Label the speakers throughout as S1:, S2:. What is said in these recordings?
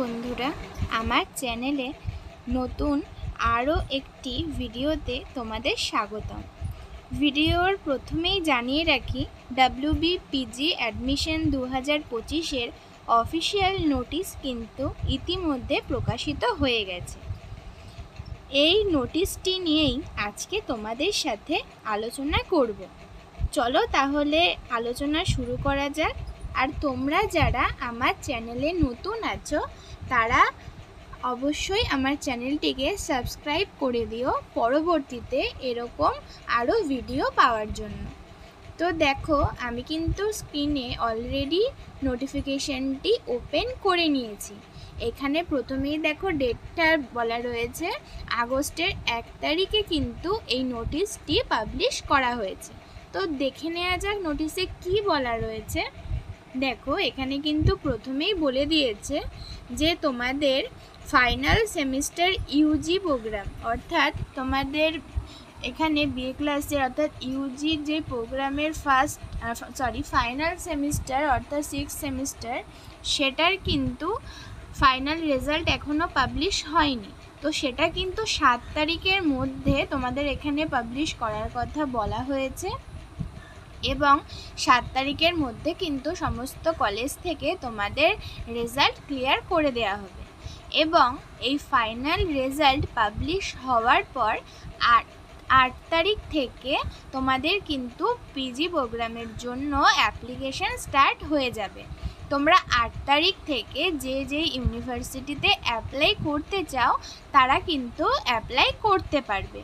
S1: বন্ধুরা, আমার চ্যানেলে নতুন আরও একটি ভিডিওতে তোমাদের স্বাগতম। ভিডিওর প্রথমেই জানিয়ে রাখি, WBPG অ্যাডমিশন 2025-এর অফিসিয়াল নোটিশ কিন্তু ইতিমধ্যে প্রকাশিত হয়ে গেছে। এই নোটিশটি নিয়েই আজকে তোমাদের সাথে আলোচনা করব। চলো তাহলে আলোচনা শুরু করা যাক। আর তোমরা যারা আমার চ্যানেলে নতুন আছো তারা অবশ্যই আমার চ্যানেলটিকে সাবস্ক্রাইব করে দিও পরবর্তীতে এরকম আরও ভিডিও পাওয়ার জন্য। তো দেখো, আমি কিন্তু স্ক্রিনে অলরেডি নোটিফিকেশানটি ওপেন করে নিয়েছি। এখানে প্রথমেই দেখো ডেটটা বলা রয়েছে, আগস্টের 1 তারিখে কিন্তু এই নোটিশটি পাবলিশ করা হয়েছে। তো দেখে নেওয়া যাক নোটিশে কি বলা রয়েছে। দেখো, এখানে কিন্তু প্রথমেই বলে দিয়েছে যে তোমাদের ফাইনাল সেমিস্টার ইউজি প্রোগ্রাম, অর্থাৎ তোমাদের এখানে বিএ ক্লাসের অর্থাৎ ইউজি যে প্রোগ্রামের ফাইনাল সেমিস্টার অর্থাৎ 6th সেমিস্টার, সেটার কিন্তু ফাইনাল রেজাল্ট এখনও পাবলিশ হয়নি। তো সেটা কিন্তু 7 তারিখের মধ্যে তোমাদের এখানে পাবলিশ করার কথা বলা হয়েছে এবং 7 তারিখের মধ্যে কিন্তু সমস্ত কলেজ থেকে তোমাদের রেজাল্ট ক্লিয়ার করে দেওয়া হবে এবং এই ফাইনাল রেজাল্ট পাবলিশ হওয়ার পর 8 তারিখ থেকে তোমাদের কিন্তু পিজি প্রোগ্রামের জন্য অ্যাপ্লিকেশন স্টার্ট হয়ে যাবে। তোমরা 8 তারিখ থেকে যে ইউনিভার্সিটিতে অ্যাপ্লাই করতে চাও তারা কিন্তু অ্যাপ্লাই করতে পারবে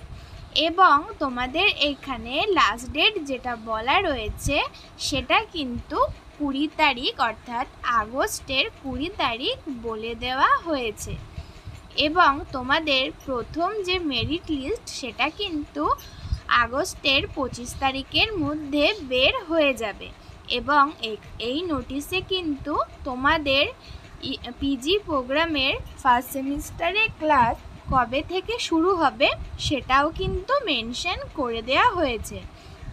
S1: এবং তোমাদের এখানে লাস্ট ডেট যেটা বলা রয়েছে সেটা কিন্তু 20 তারিখ অর্থাৎ আগস্টের 20 তারিখ বলে দেওয়া হয়েছে এবং তোমাদের প্রথম যে মেরিট লিস্ট সেটা কিন্তু আগস্টের 25 তারিখের মধ্যে বের হয়ে যাবে এবং এই নোটিশে কিন্তু তোমাদের পিজি প্রোগ্রামের ফার্স্ট সেমিস্টারের ক্লাস কবে থেকে শুরু হবে সেটাও কিন্তু মেনশন করে দেওয়া হয়েছে।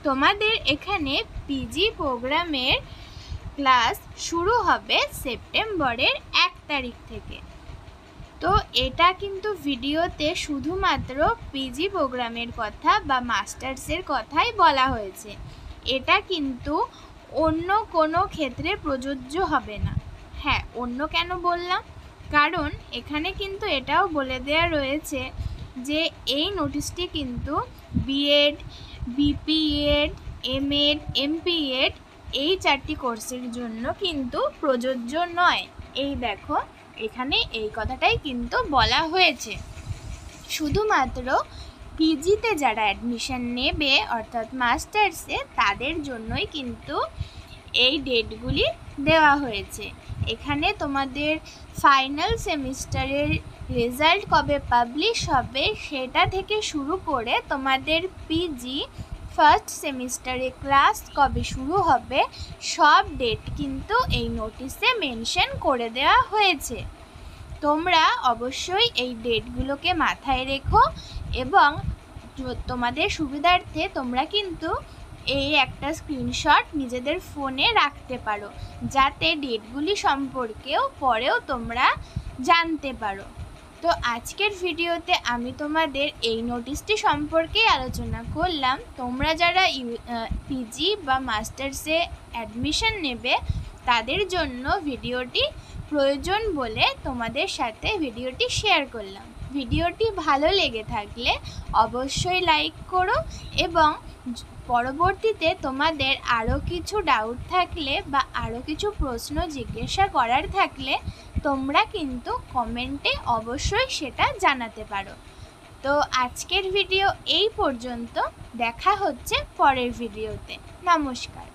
S1: তোমাদের এখানে পিজি প্রোগ্রামের ক্লাস শুরু হবে সেপ্টেম্বরের 1 তারিখ থেকে। তো এটা কিন্তু ভিডিওতে শুধুমাত্র পিজি প্রোগ্রামের কথা বা মাস্টার্সের কথাই বলা হয়েছে। এটা কিন্তু অন্য কোনো ক্ষেত্রে প্রযোজ্য হবে না। হ্যাঁ, অন্য কেন বললাম, কারণ এখানে কিন্তু এটাও বলে দেওয়া রয়েছে যে এই নোটিশটি কিন্তু বিএড, বিপিএড, এমএড, এমপিএড এই 4টি কোর্সের জন্য কিন্তু প্রযোজ্য নয়। এই দেখো, এখানে এই কথাটাই কিন্তু বলা হয়েছে। শুধুমাত্র পিজিতে যারা অ্যাডমিশন নেবে অর্থাৎ মাস্টার্সে তাদের জন্যই কিন্তু এই ডেটগুলি দেওয়া হয়েছে। এখানে তোমাদের ফাইনাল সেমিস্টারের রেজাল্ট কবে পাবলিশ হবে সেটা থেকে শুরু করে তোমাদের পিজি ফার্স্ট সেমিস্টারে ক্লাস কবে শুরু হবে সব ডেট কিন্তু এই নোটিশে মেনশন করে দেওয়া হয়েছে। তোমরা অবশ্যই এই ডেটগুলোকে মাথায় রেখো এবং তোমাদের সুবিধার্থে তোমরা কিন্তু এই একটা স্ক্রিনশট নিজেদের ফোনে রাখতে পারো যাতে ডেটগুলি সম্পর্কেও পরেও তোমরা জানতে পারো। তো আজকের ভিডিওতে আমি তোমাদের এই নোটিশটি সম্পর্কেই আলোচনা করলাম। তোমরা যারা পিজি বা মাস্টার্সে অ্যাডমিশন নেবে তাদের জন্য ভিডিওটি প্রয়োজন বলে তোমাদের সাথে ভিডিওটি শেয়ার করলাম। ভিডিওটি ভালো লেগে থাকলে অবশ্যই লাইক করো এবং পরবর্তীতে তোমাদের আরও কিছু ডাউট থাকলে বা আরও কিছু প্রশ্ন জিজ্ঞাসা করার থাকলে তোমরা কিন্তু কমেন্টে অবশ্যই সেটা জানাতে পারো। তো আজকের ভিডিও এই পর্যন্ত, দেখা হচ্ছে পরের ভিডিওতে। নমস্কার।